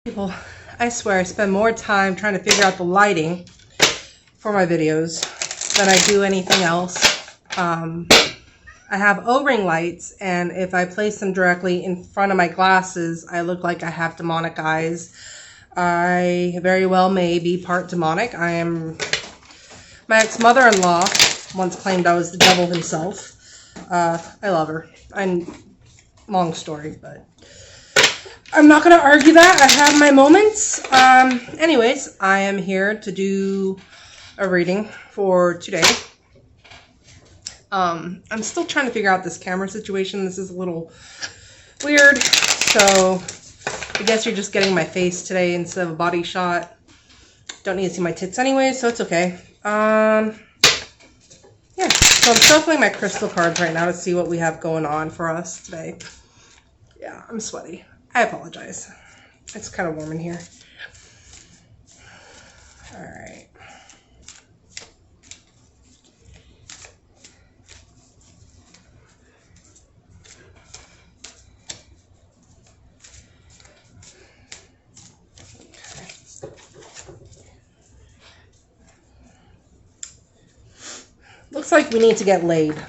People, I swear I spend more time trying to figure out the lighting for my videos than I do anything else. I have O-ring lights, and if I place them directly in front of my glasses, I look like I have demonic eyes. I very well may be part demonic. My ex-mother-in-law once claimed I was the devil himself. I love her. Long story, but I'm not going to argue that. I have my moments. Anyways, I am here to do a reading for today. I'm still trying to figure out this camera situation. This is a little weird. So I guess you're just getting my face today instead of a body shot. Don't need to see my tits anyway, so it's okay. Yeah, so I'm shuffling my crystal cards right now to see what we have going on for us today. Yeah, I'm sweaty. I apologize. It's kind of warm in here. All right. Looks like we need to get laid.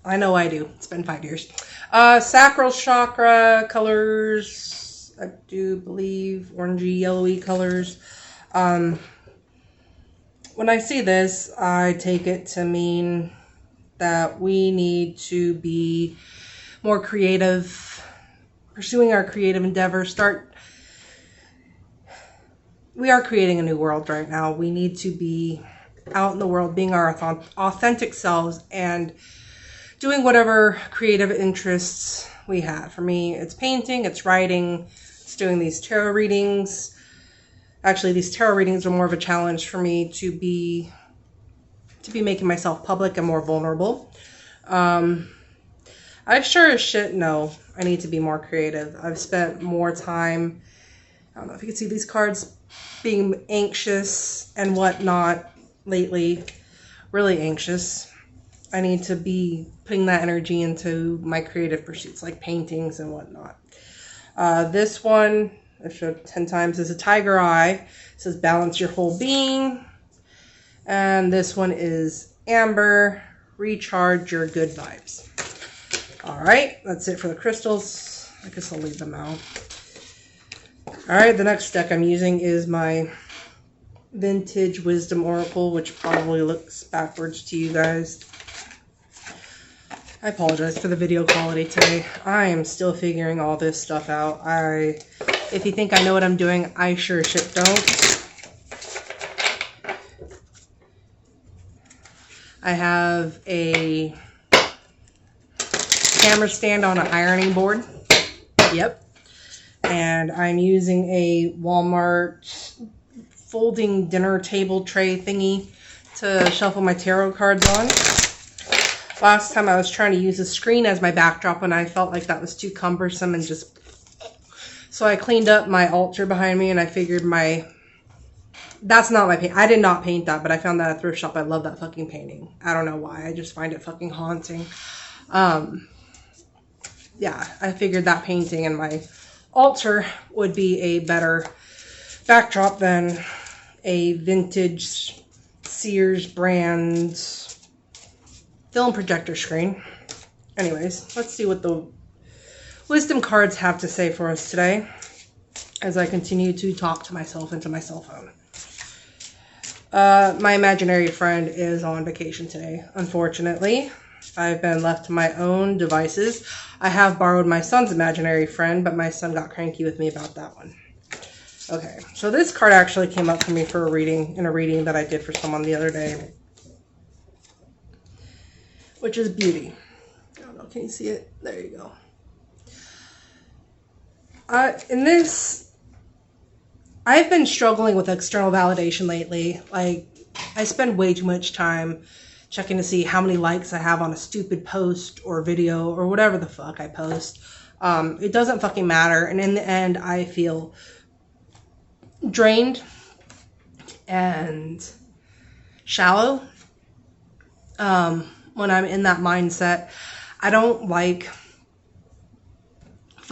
I know I do. It's been 5 years. Sacral Chakra colors, I do believe, orangey, yellowy colors. When I see this, I take it to mean that we need to be more creative, pursuing our creative endeavors. We are creating a new world right now. We need to be out in the world, being our authentic selves and doing whatever creative interests we have. For me, it's painting, it's writing, it's doing these tarot readings. Actually, these tarot readings are more of a challenge for me to be making myself public and more vulnerable. I sure as shit know I need to be more creative. I've spent more time, I don't know if you can see these cards, being anxious and whatnot lately, really anxious. I need to be putting that energy into my creative pursuits like paintings and whatnot. This one, I've showed 10 times, is a tiger eye. It says balance your whole being. And this one is amber, recharge your good vibes. All right, that's it for the crystals. I guess I'll leave them out. All right, the next deck I'm using is my Vintage Wisdom Oracle, which probably looks backwards to you guys. I apologize for the video quality today. I am still figuring all this stuff out. If you think I know what I'm doing, I sure as shit don't. I have a camera stand on an ironing board. Yep. And I'm using a Walmart folding dinner table tray thingy to shuffle my tarot cards on. Last time I was trying to use a screen as my backdrop and I felt like that was too cumbersome and just... So I cleaned up my altar behind me and I figured that's not my paint. I did not paint that, but I found that at a thrift shop. I love that fucking painting. I don't know why. I just find it fucking haunting. Yeah, I figured that painting and my altar would be a better backdrop than a vintage Sears brand film projector screen. Anyways, let's see what the wisdom cards have to say for us today as I continue to talk to myself into my cell phone. My imaginary friend is on vacation today, unfortunately. I've been left to my own devices. I have borrowed my son's imaginary friend, but my son got cranky with me about that one. Okay, so this card actually came up for me for a reading that I did for someone the other day, which is beauty. I don't know, can you see it? There you go. In this, I've been struggling with external validation lately. Like, I spend way too much time checking to see how many likes I have on a stupid post or video or whatever the fuck I post. It doesn't fucking matter. And in the end, I feel drained and shallow when I'm in that mindset. I don't like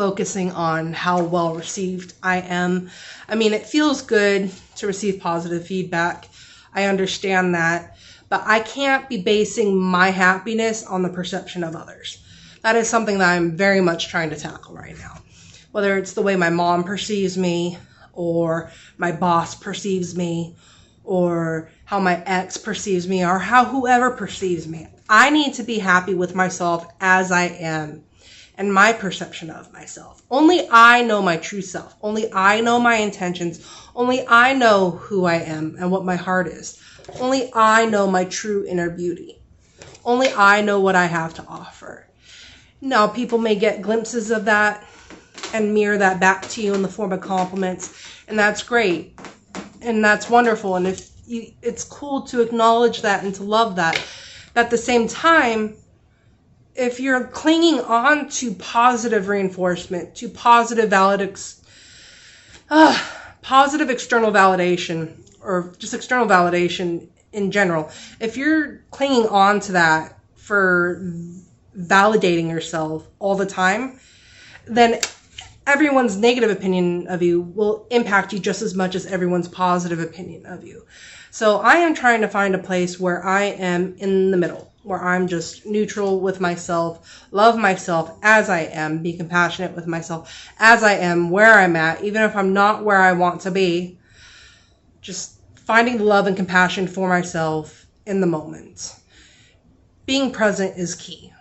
focusing on how well received I am. I mean, it feels good to receive positive feedback. I understand that, but I can't be basing my happiness on the perception of others. That is something that I'm very much trying to tackle right now. Whether it's the way my mom perceives me, or my boss perceives me, or how my ex perceives me, or how whoever perceives me. I need to be happy with myself as I am and my perception of myself. Only I know my true self. Only I know my intentions. Only I know who I am and what my heart is. Only I know my true inner beauty. Only I know what I have to offer. Now, people may get glimpses of that and mirror that back to you in the form of compliments, and that's great. And that's wonderful. And it's cool to acknowledge that and to love that. But at the same time, if you're clinging on to positive reinforcement, to positive external validation, or just external validation in general, if you're clinging on to that for validating yourself all the time, then everyone's negative opinion of you will impact you just as much as everyone's positive opinion of you. So I am trying to find a place where I am in the middle, where I'm just neutral with myself, love myself as I am, be compassionate with myself as I am, where I'm at, even if I'm not where I want to be. Just finding the love and compassion for myself in the moment. Being present is key,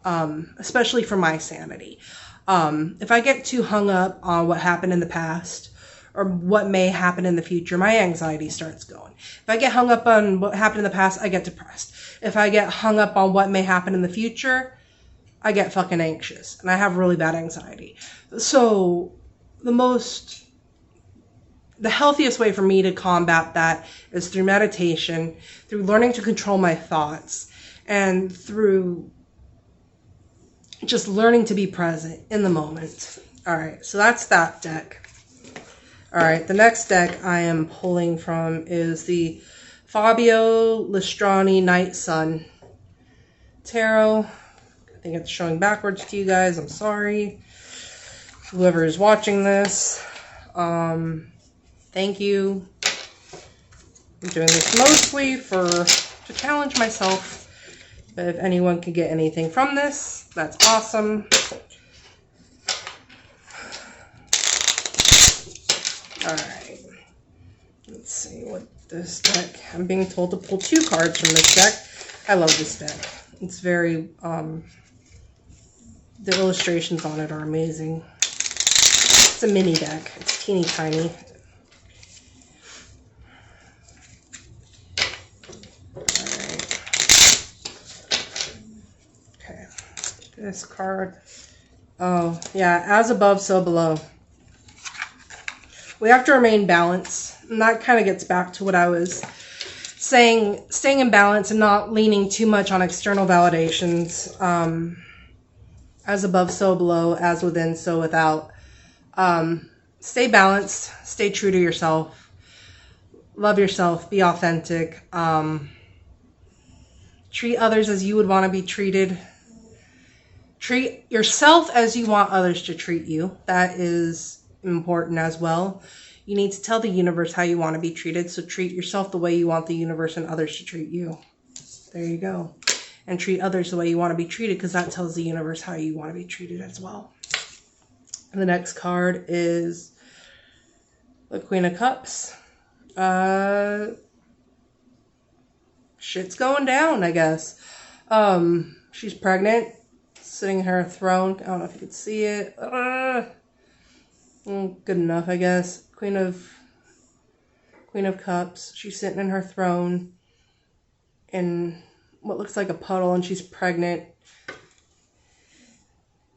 especially for my sanity. If I get too hung up on what happened in the past or what may happen in the future, my anxiety starts going. If I get hung up on what happened in the past, I get depressed. If I get hung up on what may happen in the future, I get fucking anxious and I have really bad anxiety. So the healthiest way for me to combat that is through meditation, through learning to control my thoughts, and through just learning to be present in the moment. All right, so that's that deck. All right, the next deck I am pulling from is the Fabio Lestrani Night Sun Tarot. I think it's showing backwards to you guys. I'm sorry. Whoever is watching this, thank you. I'm doing this mostly to challenge myself. But if anyone can get anything from this, that's awesome. Alright. Let's see what this deck... I'm being told to pull 2 cards from this deck. I love this deck. It's very... the illustrations on it are amazing. It's a mini deck. It's teeny tiny. This card. Oh, yeah. As above, so below. We have to remain balanced. And that kind of gets back to what I was saying. Staying in balance and not leaning too much on external validations. As above, so below. As within, so without. Stay balanced. Stay true to yourself. Love yourself. Be authentic. Treat others as you would want to be treated. Treat yourself as you want others to treat you. That is important as well. You need to tell the universe how you want to be treated. So treat yourself the way you want the universe and others to treat you. There you go. And treat others the way you want to be treated, because that tells the universe how you want to be treated as well. And the next card is the Queen of Cups. Shit's going down, I guess. She's pregnant. Sitting in her throne. I don't know if you can see it. Good enough, I guess. Queen of Cups. She's sitting in her throne in what looks like a puddle, and she's pregnant.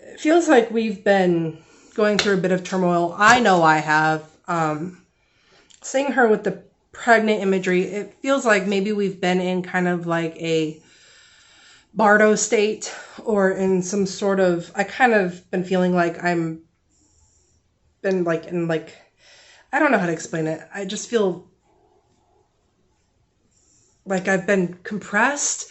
It feels like we've been going through a bit of turmoil. I know I have. Seeing her with the pregnant imagery, it feels like maybe we've been in kind of like a Bardo state, or in some sort of, I kind of been feeling like I don't know how to explain it. I just feel like I've been compressed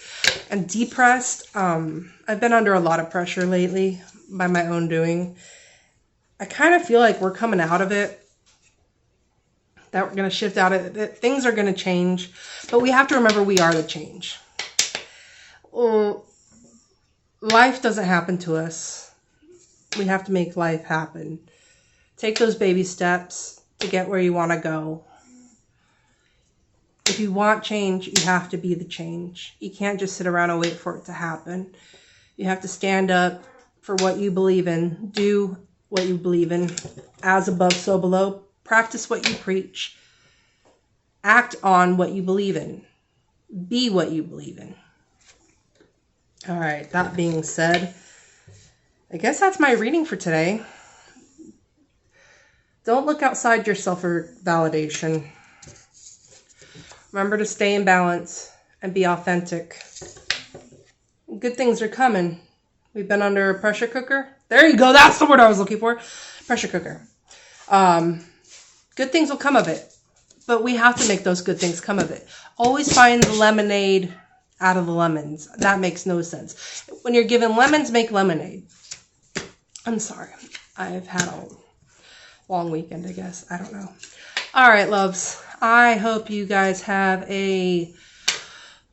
and depressed. I've been under a lot of pressure lately by my own doing. I kind of feel like we're coming out of it, that we're going to shift out of it. Things are going to change, but we have to remember we are the change. Life doesn't happen to us. We have to make life happen. Take those baby steps to get where you want to go. If you want change, you have to be the change. You can't just sit around and wait for it to happen. You have to stand up for what you believe in. Do what you believe in. As above, so below. Practice what you preach. Act on what you believe in. Be what you believe in. All right, that being said, I guess that's my reading for today. Don't look outside yourself for validation. Remember to stay in balance and be authentic. Good things are coming. We've been under a pressure cooker. There you go. That's the word I was looking for. Pressure cooker. Good things will come of it. But we have to make those good things come of it. Always find the lemonade out of the lemons. That makes no sense. When you're given lemons, make lemonade. I'm sorry. I've had a long weekend, I guess. I don't know. All right, loves. I hope you guys have a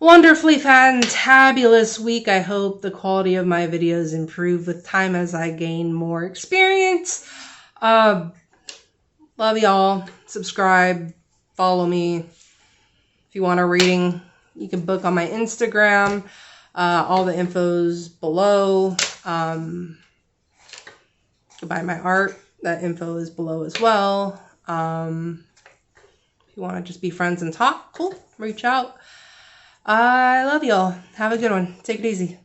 wonderfully fantabulous week. I hope the quality of my videos improve with time as I gain more experience. Love y'all. Subscribe. Follow me. If you want a reading, you can book on my Instagram. All the info's below. To buy my art, that info is below as well. If you want to just be friends and talk, cool. Reach out. I love y'all. Have a good one. Take it easy.